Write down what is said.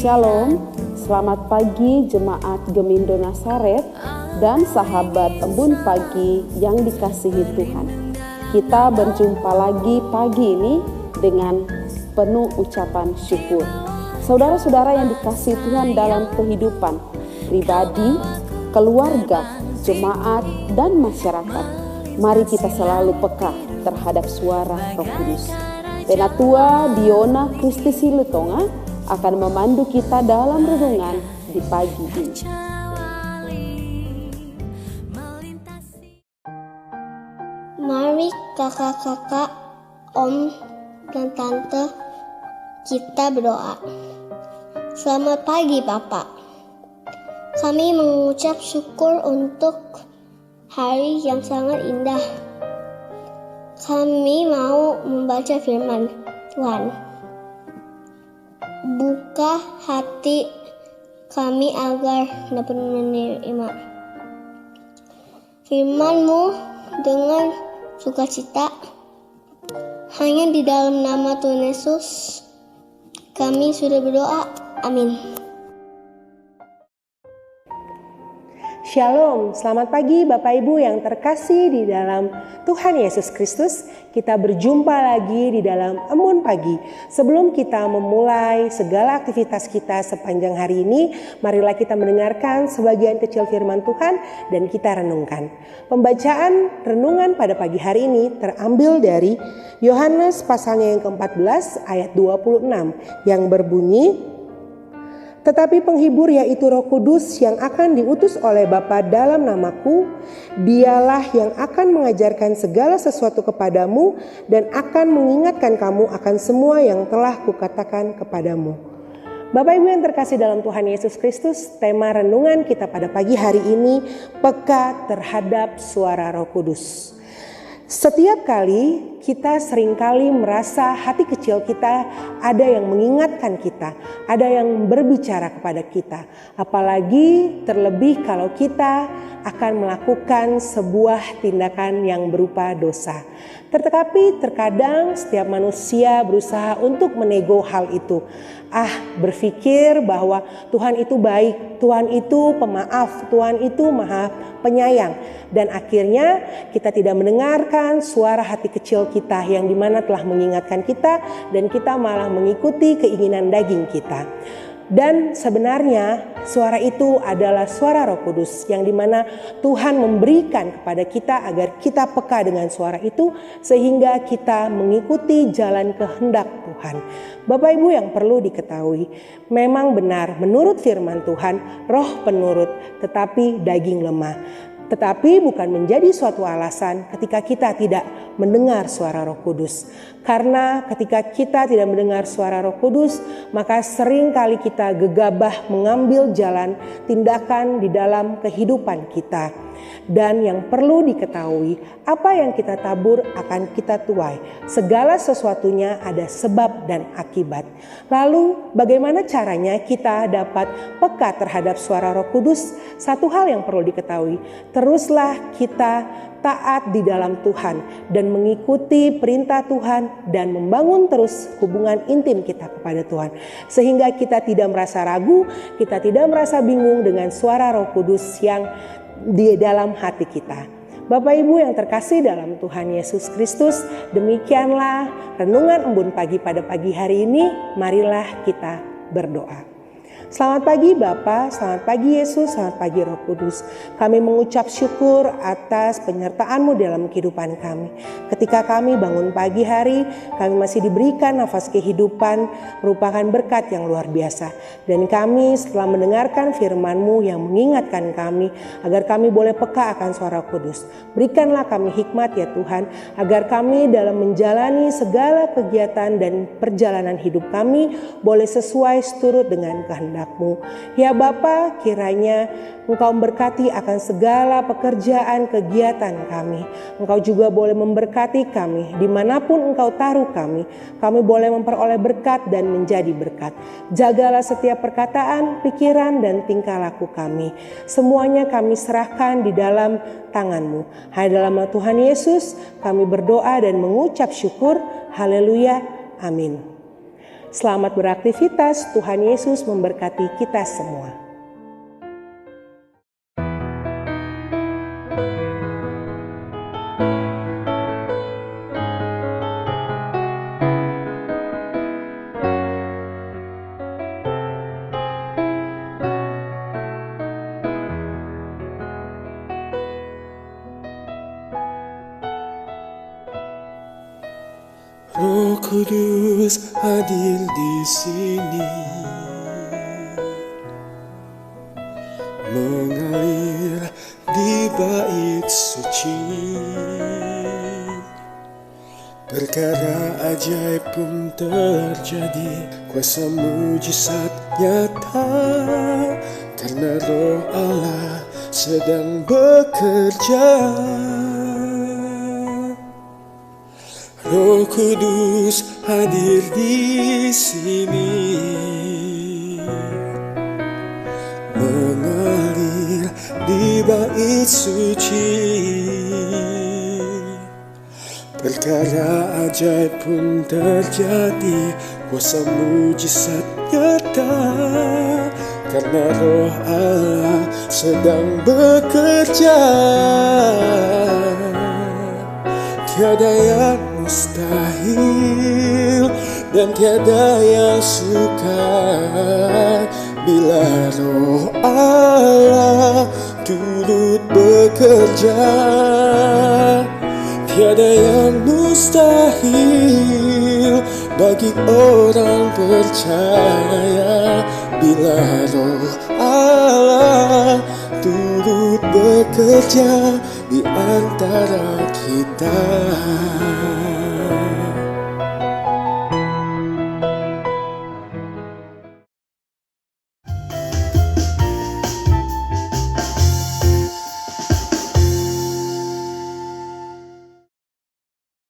Shalom, selamat pagi jemaat Gemindo Nazaret dan sahabat Embun Pagi yang dikasihi Tuhan. Kita berjumpa lagi pagi ini dengan penuh ucapan syukur. Saudara-saudara yang dikasihi Tuhan dalam kehidupan pribadi, keluarga, jemaat, dan masyarakat, mari kita selalu peka terhadap suara Roh Kudus. Penatua Diona Kristi Silutonga akan memandu kita dalam renungan di pagi ini. Mari kakak-kakak, om dan tante, kita berdoa. Selamat pagi Bapak. Kami mengucap syukur untuk hari yang sangat indah. Kami mau membaca firman Tuhan. Buka hati kami agar dapat menerima firman-Mu dengan sukacita. Hanya di dalam nama Tuhan Yesus kami sudah berdoa. Amin. Shalom, selamat pagi Bapak Ibu yang terkasih di dalam Tuhan Yesus Kristus. Kita berjumpa lagi di dalam Embun Pagi. Sebelum kita memulai segala aktivitas kita sepanjang hari ini, marilah kita mendengarkan sebagian kecil firman Tuhan dan kita renungkan. Pembacaan renungan pada pagi hari ini terambil dari Yohanes pasalnya yang ke-14 ayat 26 yang berbunyi, "Tetapi penghibur yaitu Roh Kudus yang akan diutus oleh Bapa dalam namaku, dialah yang akan mengajarkan segala sesuatu kepadamu dan akan mengingatkan kamu akan semua yang telah kukatakan kepadamu." Bapak Ibu yang terkasih dalam Tuhan Yesus Kristus, tema renungan kita pada pagi hari ini, peka terhadap suara Roh Kudus. Setiap kali kita seringkali merasa hati kecil kita ada yang mengingatkan kita, ada yang berbicara kepada kita. Apalagi terlebih kalau kita akan melakukan sebuah tindakan yang berupa dosa. Tetapi terkadang setiap manusia berusaha untuk menego hal itu. Berpikir bahwa Tuhan itu baik, Tuhan itu pemaaf, Tuhan itu maha penyayang. Dan akhirnya kita tidak mendengarkan suara hati kecil kita yang dimana telah mengingatkan kita dan kita malah mengikuti keinginan daging kita. Dan sebenarnya suara itu adalah suara Roh Kudus yang dimana Tuhan memberikan kepada kita agar kita peka dengan suara itu sehingga kita mengikuti jalan kehendak Tuhan. Bapak Ibu yang perlu diketahui, memang benar menurut firman Tuhan, roh penurut tetapi daging lemah. Tetapi bukan menjadi suatu alasan ketika kita tidak mendengar suara Roh Kudus. Karena ketika kita tidak mendengar suara Roh Kudus, maka sering kali kita gegabah mengambil jalan tindakan di dalam kehidupan kita. Dan yang perlu diketahui, apa yang kita tabur akan kita tuai. Segala sesuatunya ada sebab dan akibat. Lalu bagaimana caranya kita dapat peka terhadap suara Roh Kudus? Satu hal yang perlu diketahui, teruslah kita taat di dalam Tuhan dan mengikuti perintah Tuhan dan membangun terus hubungan intim kita kepada Tuhan. Sehingga kita tidak merasa ragu, kita tidak merasa bingung dengan suara Roh Kudus yang di dalam hati kita. Bapak Ibu yang terkasih dalam Tuhan Yesus Kristus, demikianlah renungan Embun Pagi pada pagi hari ini. Marilah kita berdoa. Selamat pagi Bapa, selamat pagi Yesus, selamat pagi Roh Kudus. Kami mengucap syukur atas penyertaan-Mu dalam kehidupan kami. Ketika kami bangun pagi hari, kami masih diberikan nafas kehidupan, merupakan berkat yang luar biasa. Dan kami setelah mendengarkan firman-Mu yang mengingatkan kami, agar kami boleh peka akan suara Kudus. Berikanlah kami hikmat ya Tuhan, agar kami dalam menjalani segala kegiatan dan perjalanan hidup kami, boleh sesuai seturut dengan kehendak. Ya Bapa, kiranya Engkau memberkati akan segala pekerjaan kegiatan kami. Engkau juga boleh memberkati kami dimanapun Engkau taruh kami. Kami boleh memperoleh berkat dan menjadi berkat. Jagalah setiap perkataan, pikiran dan tingkah laku kami. Semuanya kami serahkan di dalam tangan-Mu. Hanya dalam nama Tuhan Yesus kami berdoa dan mengucap syukur. Haleluya. Amin. Selamat beraktivitas, Tuhan Yesus memberkati kita semua. Roh Kudus hadir di sini, mengalir di bait suci. Perkara ajaib pun terjadi, kuasa mujizat nyata, karena Roh Allah sedang bekerja. Roh Kudus hadir di sini, mengalir di bait suci. Perkara ajaib pun terjadi, kuasa mujizat nyata, karena Roh Allah sedang bekerja. Tiada yang mustahil dan tiada yang sukar bila Roh Allah turut bekerja. Tiada yang mustahil bagi orang percaya bila Roh Allah turut bekerja di antara kita.